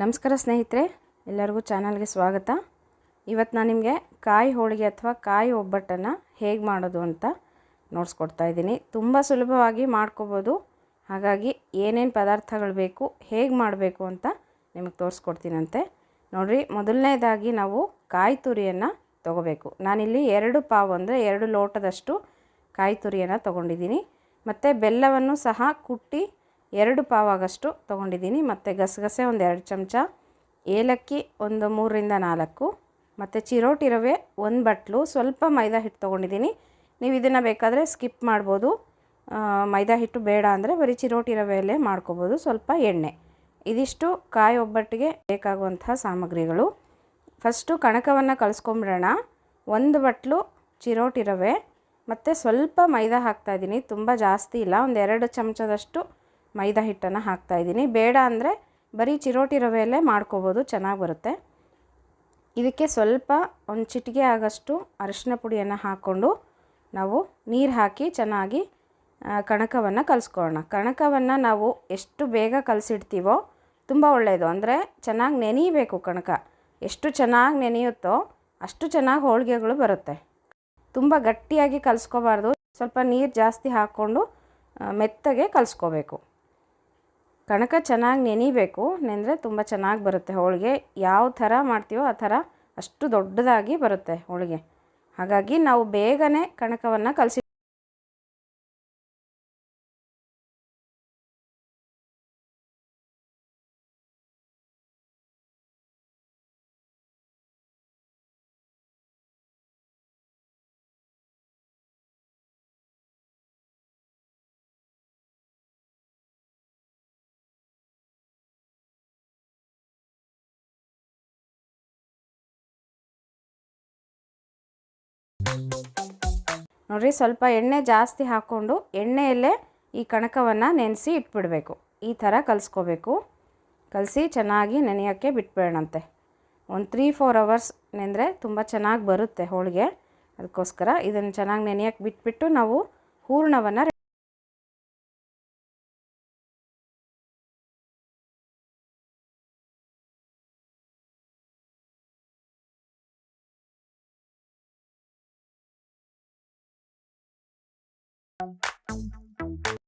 ನಮಸ್ಕಾರ ಸ್ನೇಹಿತರೆ, ಎಲ್ಲರಿಗೂ ಚಾನಲ್ಗೆ ಸ್ವಾಗತ. ಇವತ್ತು ನಾನು ನಿಮಗೆ ಕಾಯಿ ಹೋಳಿಗೆ ಅಥವಾ ಕಾಯಿ ಒಬ್ಬಟ್ಟನ್ನು ಹೇಗೆ ಮಾಡೋದು ಅಂತ ನೋಡಿಸ್ಕೊಡ್ತಾ ಇದ್ದೀನಿ. ತುಂಬ ಸುಲಭವಾಗಿ ಮಾಡ್ಕೋಬೋದು. ಹಾಗಾಗಿ ಏನೇನು ಪದಾರ್ಥಗಳು ಬೇಕು, ಹೇಗೆ ಮಾಡಬೇಕು ಅಂತ ನಿಮಗೆ ತೋರಿಸ್ಕೊಡ್ತೀನಂತೆ. ನೋಡಿರಿ, ಮೊದಲನೇದಾಗಿ ನಾವು ಕಾಯಿ ತುರಿಯನ್ನು ತೊಗೋಬೇಕು. ನಾನಿಲ್ಲಿ 2 ಪಾವು ಅಂದರೆ 2 ಲೋಟದಷ್ಟು ಕಾಯಿ ತುರಿಯನ್ನು ತೊಗೊಂಡಿದ್ದೀನಿ. ಮತ್ತು ಬೆಲ್ಲವನ್ನು ಸಹ ಕುಟ್ಟಿ 2 ಪಾವಾಗಷ್ಟು ತೊಗೊಂಡಿದ್ದೀನಿ. ಮತ್ತು ಗಸಗಸೆ ಒಂದು 2 ಚಮಚ, ಏಲಕ್ಕಿ ಒಂದು 3ರಿಂದ 4, ಮತ್ತು ಚಿರೋಟಿ ರವೆ 1 ಬಟ್ಲು, ಸ್ವಲ್ಪ ಮೈದಾ ಹಿಟ್ಟು ತೊಗೊಂಡಿದ್ದೀನಿ. ನೀವು ಇದನ್ನು ಬೇಕಾದರೆ ಸ್ಕಿಪ್ ಮಾಡ್ಬೋದು. ಮೈದಾ ಹಿಟ್ಟು ಬೇಡ ಅಂದರೆ ಬರೀ ಚಿರೋಟಿ ರವೆಯಲ್ಲೇ ಮಾಡ್ಕೋಬೋದು. ಸ್ವಲ್ಪ ಎಣ್ಣೆ. ಇದಿಷ್ಟು ಕಾಯಿ ಒಬ್ಬಟ್ಟಿಗೆ ಬೇಕಾಗುವಂತಹ ಸಾಮಗ್ರಿಗಳು. ಫಸ್ಟು ಕಣಕವನ್ನು ಕಲಿಸ್ಕೊಂಬಿಡೋಣ. 1 ಬಟ್ಲು ಚಿರೋಟಿ ರವೆ ಮತ್ತು ಸ್ವಲ್ಪ ಮೈದಾ ಹಾಕ್ತಾಯಿದ್ದೀನಿ. ತುಂಬ ಜಾಸ್ತಿ ಇಲ್ಲ, ಒಂದು 2 ಚಮಚದಷ್ಟು ಮೈದಾ ಹಿಟ್ಟನ್ನು ಹಾಕ್ತಾಯಿದ್ದೀನಿ. ಬೇಡ ಅಂದರೆ ಬರೀ ಚಿರೋಟಿ ರವೆಯಲ್ಲೇ ಮಾಡ್ಕೋಬೋದು, ಚೆನ್ನಾಗಿ ಬರುತ್ತೆ. ಇದಕ್ಕೆ ಸ್ವಲ್ಪ ಒಂದು ಚಿಟಿಕೆ ಆಗಷ್ಟು ಅರಿಶಿನ ಪುಡಿಯನ್ನು ಹಾಕ್ಕೊಂಡು ನಾವು ನೀರು ಹಾಕಿ ಚೆನ್ನಾಗಿ ಕಣಕವನ್ನು ಕಲಿಸ್ಕೊಳ್ಳೋಣ. ಕಣಕವನ್ನು ನಾವು ಎಷ್ಟು ಬೇಗ ಕಲಸಿಡ್ತೀವೋ ತುಂಬ ಒಳ್ಳೆಯದು. ಅಂದರೆ ಚೆನ್ನಾಗಿ ನೆನೆಯಬೇಕು ಕಣಕ. ಎಷ್ಟು ಚೆನ್ನಾಗಿ ನೆನೆಯುತ್ತೋ ಅಷ್ಟು ಚೆನ್ನಾಗಿ ಹೋಳಿಗೆಗಳು ಬರುತ್ತೆ. ತುಂಬ ಗಟ್ಟಿಯಾಗಿ ಕಲಿಸ್ಕೋಬಾರ್ದು. ಸ್ವಲ್ಪ ನೀರು ಜಾಸ್ತಿ ಹಾಕ್ಕೊಂಡು ಮೆತ್ತಗೆ ಕಲಿಸ್ಕೋಬೇಕು. ಕಣಕ ಚೆನ್ನಾಗಿ ನೆನಿಬೇಕು. ನೆಂದರೆ ತುಂಬ ಚೆನ್ನಾಗಿ ಬರುತ್ತೆ ಹೋಳಿಗೆ. ಯಾವ ಥರ ಮಾಡ್ತೀವೋ ಆ ಥರ ಅಷ್ಟು ದೊಡ್ಡದಾಗಿ ಬರುತ್ತೆ ಹೋಳಿಗೆ. ಹಾಗಾಗಿ ನಾವು ಬೇಗನೆ ಕಣಕವನ್ನು ಕಲಸಿ ನೋಡಿರಿ, ಸ್ವಲ್ಪ ಎಣ್ಣೆ ಜಾಸ್ತಿ ಹಾಕ್ಕೊಂಡು ಎಣ್ಣೆಯಲ್ಲೇ ಈ ಕಣಕವನ್ನು ನೆನೆಸಿ ಇಟ್ಬಿಡಬೇಕು. ಈ ಥರ ಕಲಿಸ್ಕೋಬೇಕು. ಕಲಸಿ ಚೆನ್ನಾಗಿ ನೆನೆಯೋಕ್ಕೆ ಬಿಟ್ಬಿಡೋಣಂತೆ. ಒಂದು 3-4 ಅವರ್ಸ್ ನೆಂದರೆ ತುಂಬ ಚೆನ್ನಾಗಿ ಬರುತ್ತೆ ಹೋಳಿಗೆ. ಅದಕ್ಕೋಸ್ಕರ ಇದನ್ನು ಚೆನ್ನಾಗಿ ನೆನೆಯೋಕ್ಕೆ ಬಿಟ್ಬಿಟ್ಟು ನಾವು ಹೂರಣವನ್ನು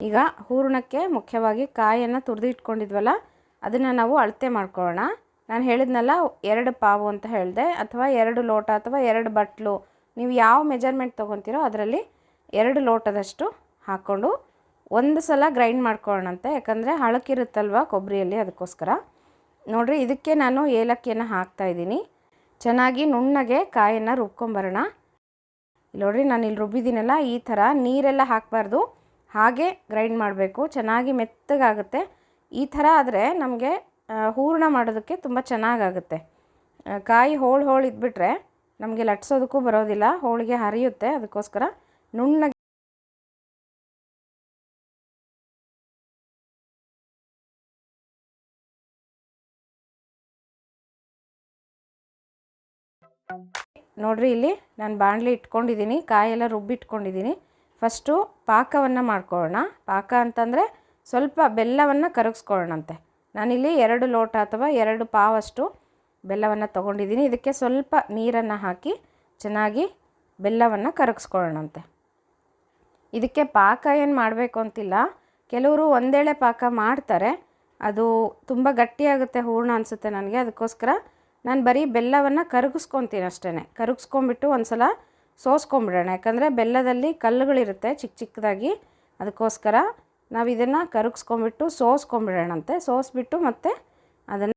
ಈಗ ಹೂರಣಕ್ಕೆ ಮುಖ್ಯವಾಗಿ ಕಾಯಿಯನ್ನು ತುರಿದು ಇಟ್ಕೊಂಡಿದ್ವಲ್ಲ, ಅದನ್ನು ನಾವು ಅಳತೆ ಮಾಡ್ಕೊಳ್ಳೋಣ. ನಾನು ಹೇಳಿದ್ನಲ್ಲ 2 ಪಾವು ಅಂತ ಹೇಳಿದೆ, ಅಥವಾ 2 ಲೋಟ ಅಥವಾ 2 ಬಟ್ಲು, ನೀವು ಯಾವ ಮೆಜರ್ಮೆಂಟ್ ತೊಗೊತೀರೋ ಅದರಲ್ಲಿ 2 ಲೋಟದಷ್ಟು ಹಾಕ್ಕೊಂಡು ಒಂದು ಸಲ ಗ್ರೈಂಡ್ ಮಾಡ್ಕೊಳ್ಳೋಣಂತೆ. ಯಾಕಂದರೆ ಹಳಕಿರುತ್ತಲ್ವ ಕೊಬ್ಬರಿಯಲ್ಲಿ, ಅದಕ್ಕೋಸ್ಕರ. ನೋಡಿರಿ, ಇದಕ್ಕೆ ನಾನು ಏಲಕ್ಕಿಯನ್ನು ಹಾಕ್ತಾಯಿದ್ದೀನಿ. ಚೆನ್ನಾಗಿ ನುಣ್ಣಗೆ ಕಾಯನ್ನು ರುಬ್ಕೊಂಬರೋಣ. ನೋಡಿರಿ, ನಾನು ಇಲ್ಲಿ ರುಬ್ಬಿದ್ದೀನಲ್ಲ, ಈ ಥರ ನೀರೆಲ್ಲ ಹಾಕಬಾರ್ದು, ಹಾಗೆ ಗ್ರೈಂಡ್ ಮಾಡಬೇಕು. ಚೆನ್ನಾಗಿ ಮೆತ್ತಗಾಗುತ್ತೆ. ಈ ಥರ ಆದರೆ ನಮಗೆ ಹೂರಣ ಮಾಡೋದಕ್ಕೆ ತುಂಬ ಚೆನ್ನಾಗಾಗುತ್ತೆ. ಕಾಯಿ ಹೋಳು ಇದ್ಬಿಟ್ರೆ ನಮಗೆ ಲಟ್ಸೋದಕ್ಕೂ ಬರೋದಿಲ್ಲ, ಹೋಳಿಗೆ ಹರಿಯುತ್ತೆ. ಅದಕ್ಕೋಸ್ಕರ ನುಣ್ಣಗೆ ನೋಡಿರಿ, ಇಲ್ಲಿ ನಾನು ಬಾಣಲಿ ಇಟ್ಕೊಂಡಿದ್ದೀನಿ, ಕಾಯೆಲ್ಲ ರುಬ್ಬಿಟ್ಕೊಂಡಿದ್ದೀನಿ. ಫಸ್ಟು ಪಾಕವನ್ನು ಮಾಡ್ಕೊಳ್ಳೋಣ. ಪಾಕ ಅಂತಂದರೆ ಸ್ವಲ್ಪ ಬೆಲ್ಲವನ್ನು ಕರಗಿಸ್ಕೊಳ್ಳೋಣಂತೆ. ನಾನಿಲ್ಲಿ 2 ಲೋಟ ಅಥವಾ 2 ಪಾವಷ್ಟು ಬೆಲ್ಲವನ್ನು ತೊಗೊಂಡಿದ್ದೀನಿ. ಇದಕ್ಕೆ ಸ್ವಲ್ಪ ನೀರನ್ನು ಹಾಕಿ ಚೆನ್ನಾಗಿ ಬೆಲ್ಲವನ್ನು ಕರಗಿಸ್ಕೊಳ್ಳೋಣಂತೆ. ಇದಕ್ಕೆ ಪಾಕ ಏನು ಮಾಡಬೇಕು ಅಂತಿಲ್ಲ. ಕೆಲವರು ಒಂದೇಳೆ ಪಾಕ ಮಾಡ್ತಾರೆ, ಅದು ತುಂಬ ಗಟ್ಟಿಯಾಗುತ್ತೆ ಹೂರಣ ಅನಿಸುತ್ತೆ ನನಗೆ. ಅದಕ್ಕೋಸ್ಕರ ನಾನು ಬರೀ ಬೆಲ್ಲವನ್ನು ಕರಗಿಸ್ಕೊತೀನಿ ಅಷ್ಟೇ. ಕರಗಿಸ್ಕೊಂಬಿಟ್ಟು ಒಂದು ಸಲ ಸೋಸ್ಕೊಂಬಿಡೋಣ. ಯಾಕಂದರೆ ಬೆಲ್ಲದಲ್ಲಿ ಕಲ್ಲುಗಳಿರುತ್ತೆ ಚಿಕ್ಕ ಚಿಕ್ಕದಾಗಿ. ಅದಕ್ಕೋಸ್ಕರ ನಾವು ಇದನ್ನು ಕರಗಿಸ್ಕೊಂಬಿಟ್ಟು ಸೋಸ್ಕೊಂಬಿಡೋಣಂತೆ. ಸೋಸ್ಬಿಟ್ಟು ಮತ್ತೆ ಅದನ್ನು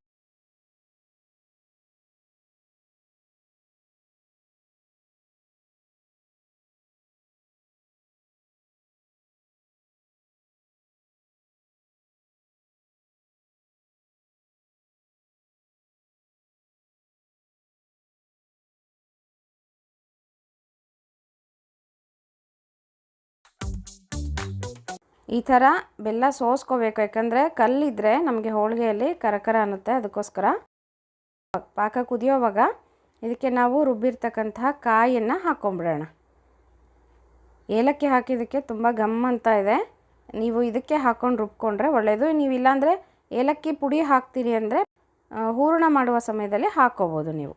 ಈ ಥರ ಬೆಲ್ಲ ಸೋಸ್ಕೋಬೇಕು. ಯಾಕಂದರೆ ಕಲ್ಲಿದ್ದರೆ ನಮಗೆ ಹೋಳಿಗೆಯಲ್ಲಿ ಕರಕರ ಅನ್ನುತ್ತೆ. ಅದಕ್ಕೋಸ್ಕರ ಪಾಕ ಕುದಿಯೋವಾಗ ಇದಕ್ಕೆ ನಾವು ರುಬ್ಬಿರ್ತಕ್ಕಂತಹ ಕಾಯಿಯನ್ನು ಹಾಕ್ಕೊಂಬಿಡೋಣ. ಏಲಕ್ಕಿ ಹಾಕಿದ್ದಕ್ಕೆ ತುಂಬ ಘಮ್ ಅಂತ ಇದೆ. ನೀವು ಇದಕ್ಕೆ ಹಾಕ್ಕೊಂಡು ರುಬ್ಕೊಂಡ್ರೆ ಒಳ್ಳೆಯದು. ನೀವು ಇಲ್ಲಾಂದರೆ ಏಲಕ್ಕಿ ಪುಡಿ ಹಾಕ್ತೀರಿ ಅಂದರೆ ಹೂರಣ ಮಾಡುವ ಸಮಯದಲ್ಲಿ ಹಾಕ್ಕೋಬೋದು ನೀವು.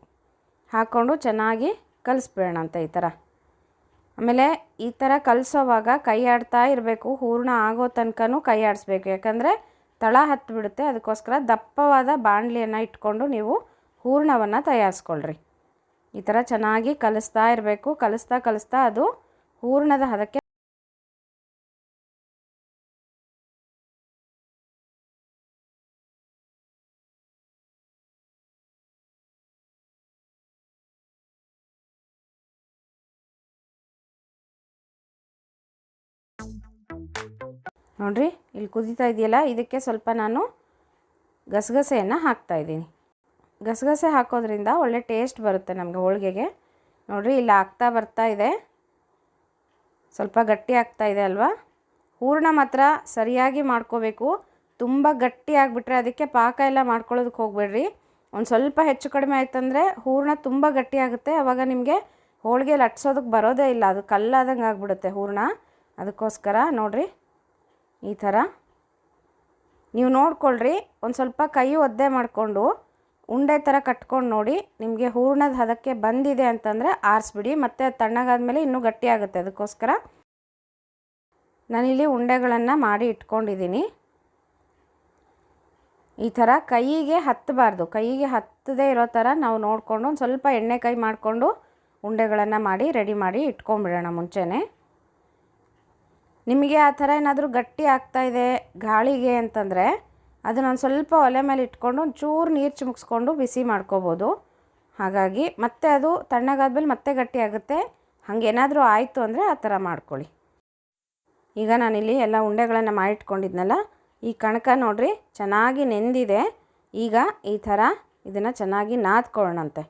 ಹಾಕ್ಕೊಂಡು ಚೆನ್ನಾಗಿ ಕಲಿಸ್ಬೇಡ ಅಂತ ಈ ಥರ. ಆಮೇಲೆ ಈ ಥರ ಕಲಿಸೋವಾಗ ಕೈ ಆಡ್ತಾ ಇರಬೇಕು, ಹೂರಣ ಆಗೋ ತನಕನೂ ಕೈ ಆಡಿಸ್ಬೇಕು, ಯಾಕಂದರೆ ತಳ ಹತ್ತು ಬಿಡುತ್ತೆ. ಅದಕ್ಕೋಸ್ಕರ ದಪ್ಪವಾದ ಬಾಣಲಿಯನ್ನು ಇಟ್ಕೊಂಡು ನೀವು ಹೂರಣವನ್ನು ತಯಾರಿಸ್ಕೊಳ್ರಿ. ಈ ಥರ ಚೆನ್ನಾಗಿ ಕಲಿಸ್ತಾ ಇರಬೇಕು. ಕಲಿಸ್ತಾ ಅದು ಹೂರಣದ ಹದಕ್ಕೆ ನೋಡಿರಿ, ಇಲ್ಲಿ ಕುದೀತಾ ಇದೆಯಲ್ಲ, ಇದಕ್ಕೆ ಸ್ವಲ್ಪ ನಾನು ಗಸಗಸೆಯನ್ನು ಹಾಕ್ತಾಯಿದ್ದೀನಿ. ಗಸಗಸೆ ಹಾಕೋದ್ರಿಂದ ಒಳ್ಳೆ ಟೇಸ್ಟ್ ಬರುತ್ತೆ ನಮಗೆ ಹೋಳಿಗೆಗೆ. ನೋಡಿರಿ, ಇಲ್ಲಿ ಆಗ್ತಾ ಬರ್ತಾ ಇದೆ, ಸ್ವಲ್ಪ ಗಟ್ಟಿ ಆಗ್ತಾ ಇದೆ ಅಲ್ವಾ. ಹೂರಣ ಮಾತ್ರ ಸರಿಯಾಗಿ ಮಾಡ್ಕೋಬೇಕು. ತುಂಬ ಗಟ್ಟಿ ಆಗಿಬಿಟ್ರೆ ಅದಕ್ಕೆ ಪಾಕ ಎಲ್ಲ ಮಾಡ್ಕೊಳ್ಳೋದಕ್ಕೆ ಹೋಗಬೇಡ್ರಿ. ಒಂದು ಸ್ವಲ್ಪ ಹೆಚ್ಚು ಕಡಿಮೆ ಆಯ್ತಂದರೆ ಹೂರಣ ತುಂಬ ಗಟ್ಟಿ ಆಗುತ್ತೆ. ಆವಾಗ ನಿಮಗೆ ಹೋಳಿಗೆ ಲಟ್ಸೋದಕ್ಕೆ ಬರೋದೇ ಇಲ್ಲ, ಅದು ಕಲ್ಲಾದಂಗೆ ಆಗಿಬಿಡುತ್ತೆ ಹೂರಣ. ಅದಕ್ಕೋಸ್ಕರ ನೋಡಿರಿ, ಈ ಥರ ನೀವು ನೋಡ್ಕೊಳ್ರಿ. ಒಂದು ಸ್ವಲ್ಪ ಕೈ ಒದ್ದೆ ಮಾಡಿಕೊಂಡು ಉಂಡೆ ಥರ ಕಟ್ಕೊಂಡು ನೋಡಿ. ನಿಮಗೆ ಹೂರಣದ ಹದಕ್ಕೆ ಬಂದಿದೆ ಅಂತಂದರೆ ಆರಿಸ್ಬಿಡಿ, ಮತ್ತು ಅದು ತಣ್ಣಗಾದ್ಮೇಲೆ ಇನ್ನೂ ಗಟ್ಟಿ ಆಗುತ್ತೆ. ಅದಕ್ಕೋಸ್ಕರ ನಾನಿಲ್ಲಿ ಉಂಡೆಗಳನ್ನು ಮಾಡಿ ಇಟ್ಕೊಂಡಿದ್ದೀನಿ. ಈ ಥರ ಕೈಗೆ ಹತ್ತಬಾರ್ದು, ಕೈಗೆ ಹತ್ತದೇ ಇರೋ ಥರ ನಾವು ನೋಡಿಕೊಂಡು ಒಂದು ಸ್ವಲ್ಪ ಎಣ್ಣೆ ಕೈ ಮಾಡಿಕೊಂಡು ಉಂಡೆಗಳನ್ನು ಮಾಡಿ ರೆಡಿ ಮಾಡಿ ಇಟ್ಕೊಂಡ್ಬಿಡೋಣ ಮುಂಚೆನೇ. ನಿಮಗೆ ಆ ಥರ ಏನಾದರೂ ಗಟ್ಟಿ ಆಗ್ತಾಯಿದೆ ಗಾಳಿಗೆ ಅಂತಂದರೆ ಅದನ್ನೊಂದು ಸ್ವಲ್ಪ ಒಲೆ ಮೇಲೆ ಇಟ್ಕೊಂಡು ಒಂದು ಚೂರು ನೀರು ಚಿಮುಕ್ಸ್ಕೊಂಡು ಬಿಸಿ ಮಾಡ್ಕೋಬೋದು. ಹಾಗಾಗಿ ಮತ್ತೆ ಅದು ತಣ್ಣಗಾದ್ಮೇಲೆ ಮತ್ತೆ ಗಟ್ಟಿ ಆಗುತ್ತೆ. ಹಾಗೇನಾದರೂ ಆಯಿತು ಅಂದರೆ ಆ ಥರ ಮಾಡ್ಕೊಳ್ಳಿ. ಈಗ ನಾನಿಲ್ಲಿ ಎಲ್ಲ ಉಂಡೆಗಳನ್ನು ಮಾಡಿಟ್ಕೊಂಡಿದ್ನಲ್ಲ, ಈ ಕಣಕ ನೋಡಿರಿ ಚೆನ್ನಾಗಿ ನೆಂದಿದೆ. ಈಗ ಈ ಥರ ಇದನ್ನು ಚೆನ್ನಾಗಿ ನಾದ್ಕೊಳ್ಳೋಣಂತೆ.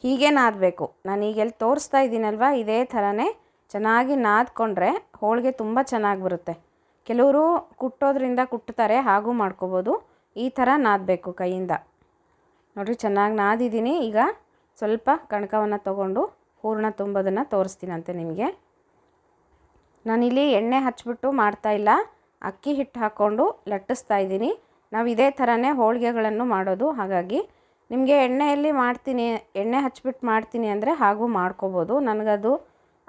ಹೀಗೆ ನಾದಬೇಕು. ನಾನು ಈಗೆಲ್ಲಿ ತೋರಿಸ್ತಾ ಇದ್ದೀನಲ್ವ, ಇದೇ ಥರನೇ ಚೆನ್ನಾಗಿ ನಾದ್ಕೊಂಡ್ರೆ ಹೋಳಿಗೆ ತುಂಬ ಚೆನ್ನಾಗಿ ಬರುತ್ತೆ. ಕೆಲವರು ಕುಟ್ಟೋದ್ರಿಂದ ಕುಟ್ತಾರೆ, ಹಾಗೂ ಮಾಡ್ಕೋಬೋದು. ಈ ಥರ ನಾದಬೇಕು ಕೈಯಿಂದ. ನೋಡಿರಿ, ಚೆನ್ನಾಗಿ ನಾದಿದ್ದೀನಿ. ಈಗ ಸ್ವಲ್ಪ ಕಣಕವನ್ನು ತೊಗೊಂಡು ಹೂರಣ ತುಂಬೋದನ್ನು ತೋರಿಸ್ತೀನಂತೆ ನಿಮಗೆ. ನಾನಿಲ್ಲಿ ಎಣ್ಣೆ ಹಚ್ಬಿಟ್ಟು ಮಾಡ್ತಾಯಿಲ್ಲ, ಅಕ್ಕಿ ಹಿಟ್ಟು ಹಾಕ್ಕೊಂಡು ಲಟ್ಟಿಸ್ತಾ ಇದ್ದೀನಿ. ನಾವು ಇದೇ ಥರನೇ ಹೋಳಿಗೆಗಳನ್ನು ಮಾಡೋದು. ಹಾಗಾಗಿ ನಿಮಗೆ ಎಣ್ಣೆಯಲ್ಲಿ ಮಾಡ್ತೀನಿ, ಎಣ್ಣೆ ಹಚ್ಬಿಟ್ಟು ಮಾಡ್ತೀನಿ ಅಂದರೆ ಹಾಗೂ ಮಾಡ್ಕೋಬೋದು. ನನಗದು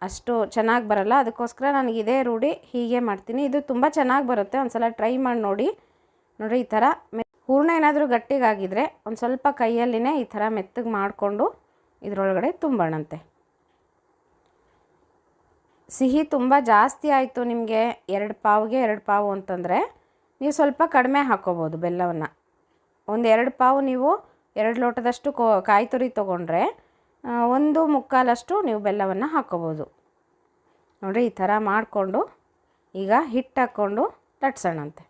ಅಷ್ಟು ಚೆನ್ನಾಗಿ ಬರಲ್ಲ, ಅದಕ್ಕೋಸ್ಕರ ನನಗೆ ಇದೇ ರೂಢಿ, ಹೀಗೆ ಮಾಡ್ತೀನಿ. ಇದು ತುಂಬ ಚೆನ್ನಾಗಿ ಬರುತ್ತೆ, ಒಂದು ಸಲ ಟ್ರೈ ಮಾಡಿ ನೋಡಿ. ನೋಡಿ, ಈ ಥರ ಹೂರಣ ಏನಾದರೂ ಗಟ್ಟಿಗಾಗಿದ್ದರೆ ಒಂದು ಸ್ವಲ್ಪ ಕೈಯಲ್ಲಿನೇ ಈ ಥರ ಮೆತ್ತಗೆ ಮಾಡಿಕೊಂಡು ಇದರೊಳಗಡೆ ತುಂಬೋಣಂತೆ. ಸಿಹಿ ತುಂಬ ಜಾಸ್ತಿ ಆಯಿತು ನಿಮಗೆ, 2 ಪಾವ್ಗೆ 2 ಪಾವು ಅಂತಂದರೆ ನೀವು ಸ್ವಲ್ಪ ಕಡಿಮೆ ಹಾಕ್ಕೋಬೋದು ಬೆಲ್ಲವನ್ನು. ಒಂದು 2 ಪಾವು ನೀವು 2 ಲೋಟದಷ್ಟು ಕಾಯಿ ತುರಿ ತೊಗೊಂಡ್ರೆ 1/4 ನೀವು ಬೆಲ್ಲವನ್ನು ಹಾಕ್ಕೋಬೋದು. ನೋಡಿ, ಈ ಥರ ಮಾಡಿಕೊಂಡು ಈಗ ಹಿಟ್ಟು ಹಾಕ್ಕೊಂಡು ಲಟ್ಸೋಣಂತೆ.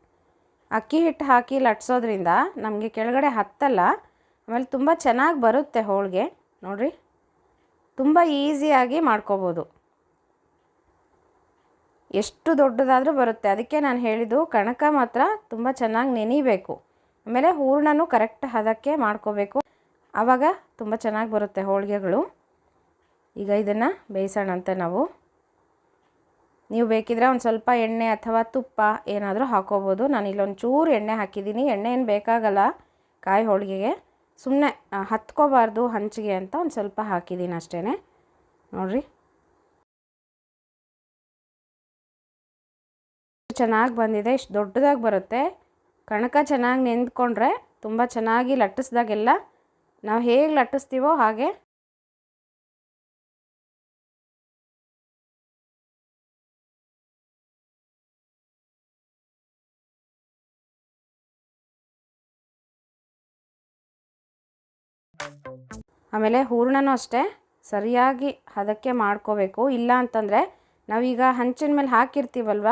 ಅಕ್ಕಿ ಹಿಟ್ಟು ಹಾಕಿ ಲಟ್ಸೋದ್ರಿಂದ ನಮಗೆ ಕೆಳಗಡೆ ಹತ್ತಲ್ಲ, ಆಮೇಲೆ ತುಂಬ ಚೆನ್ನಾಗಿ ಬರುತ್ತೆ ಹೋಳಿಗೆ. ನೋಡಿರಿ, ತುಂಬ ಈಸಿಯಾಗಿ ಮಾಡ್ಕೋಬೋದು. ಎಷ್ಟು ದೊಡ್ಡದಾದರೂ ಬರುತ್ತೆ. ಅದಕ್ಕೆ ನಾನು ಹೇಳಿದ್ದು ಕಣಕ ಮಾತ್ರ ತುಂಬ ಚೆನ್ನಾಗಿ ನೆನಿಬೇಕು. ಆಮೇಲೆ ಹೂರಣನೂ ಕರೆಕ್ಟ್ ಹದಕ್ಕೆ ಮಾಡ್ಕೋಬೇಕು, ಆವಾಗ ತುಂಬ ಚೆನ್ನಾಗಿ ಬರುತ್ತೆ ಹೋಳಿಗೆಗಳು. ಈಗ ಇದನ್ನು ಬೇಯಿಸೋಣಂತೆ ನಾವು. ನೀವು ಬೇಕಿದ್ರೆ ಒಂದು ಸ್ವಲ್ಪ ಎಣ್ಣೆ ಅಥವಾ ತುಪ್ಪ ಏನಾದರೂ ಹಾಕ್ಕೋಬೋದು. ನಾನು ಇಲ್ಲೊಂದು ಚೂರು ಎಣ್ಣೆ ಹಾಕಿದ್ದೀನಿ. ಎಣ್ಣೆ ಏನು ಬೇಕಾಗಲ್ಲ ಕಾಯಿ ಹೋಳಿಗೆಗೆ, ಸುಮ್ಮನೆ ಹತ್ಕೋಬಾರ್ದು ಹಂಚಿಗೆ ಅಂತ ಒಂದು ಸ್ವಲ್ಪ ಹಾಕಿದ್ದೀನಿ ಅಷ್ಟೇ. ನೋಡಿರಿ, ಚೆನ್ನಾಗಿ ಬಂದಿದೆ. ಇಷ್ಟು ದೊಡ್ಡದಾಗಿ ಬರುತ್ತೆ. ಕಣಕ ಚೆನ್ನಾಗಿ ನೆಂದ್ಕೊಂಡ್ರೆ ತುಂಬ ಚೆನ್ನಾಗಿ ಲಟ್ಟಿಸ್ದಾಗೆಲ್ಲ ನಾವು ಹೇಗೆ ಲಟ್ಟಿಸ್ತೀವೋ ಹಾಗೆ ಆಮೇಲೆ ಹೂರಣನೂ ಅಷ್ಟೇ ಸರಿಯಾಗಿ ಹದಕ್ಕೆ ಮಾಡ್ಕೋಬೇಕು. ಇಲ್ಲ ಅಂತಂದರೆ ನಾವೀಗ ಹಂಚಿನ ಮೇಲೆ ಹಾಕಿರ್ತೀವಲ್ವ,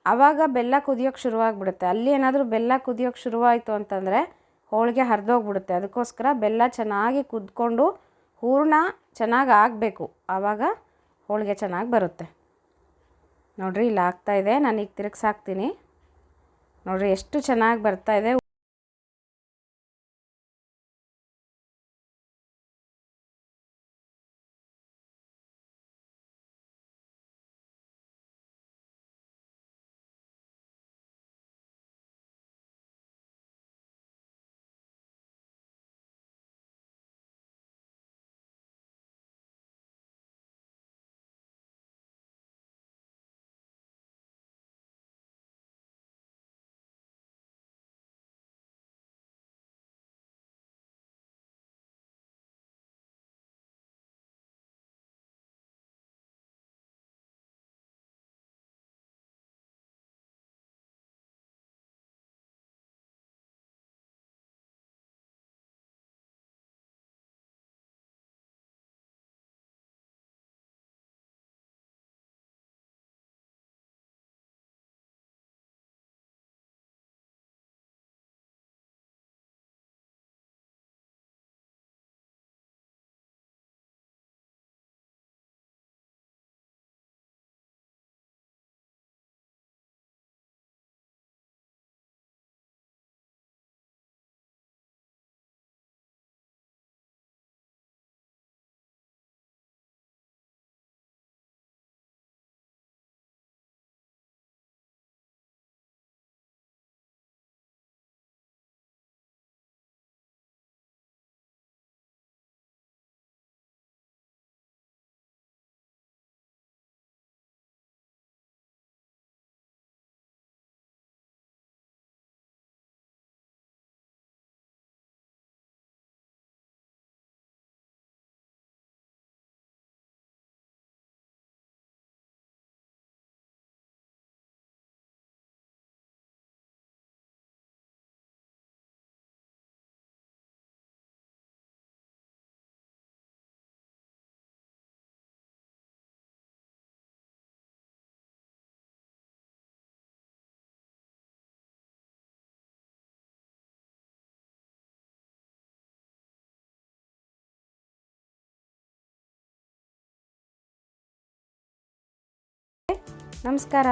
ಆವಾಗ ಬೆಲ್ಲ ಕುದಿಯೋಕ್ಕೆ ಶುರುವಾಗ್ಬಿಡುತ್ತೆ. ಅಲ್ಲಿ ಏನಾದರೂ ಬೆಲ್ಲ ಕುದಿಯೋಕ್ಕೆ ಶುರುವಾಯಿತು ಅಂತಂದರೆ ಹೋಳಿಗೆ ಹರಿದೋಗ್ಬಿಡುತ್ತೆ. ಅದಕ್ಕೋಸ್ಕರ ಬೆಲ್ಲ ಚೆನ್ನಾಗಿ ಕುದ್ಕೊಂಡು ಹೂರಣ ಚೆನ್ನಾಗಿ ಆಗಬೇಕು, ಆವಾಗ ಹೋಳಿಗೆ ಚೆನ್ನಾಗಿ ಬರುತ್ತೆ. ನೋಡಿರಿ, ಇಲ್ಲಿ ಆಗ್ತಾಯಿದೆ. ನಾನು ಈಗ ತಿರುಗಿಸಾಕ್ತೀನಿ. ನೋಡಿರಿ, ಎಷ್ಟು ಚೆನ್ನಾಗಿ ಬರ್ತಾಯಿದೆ. ನಮಸ್ಕಾರ.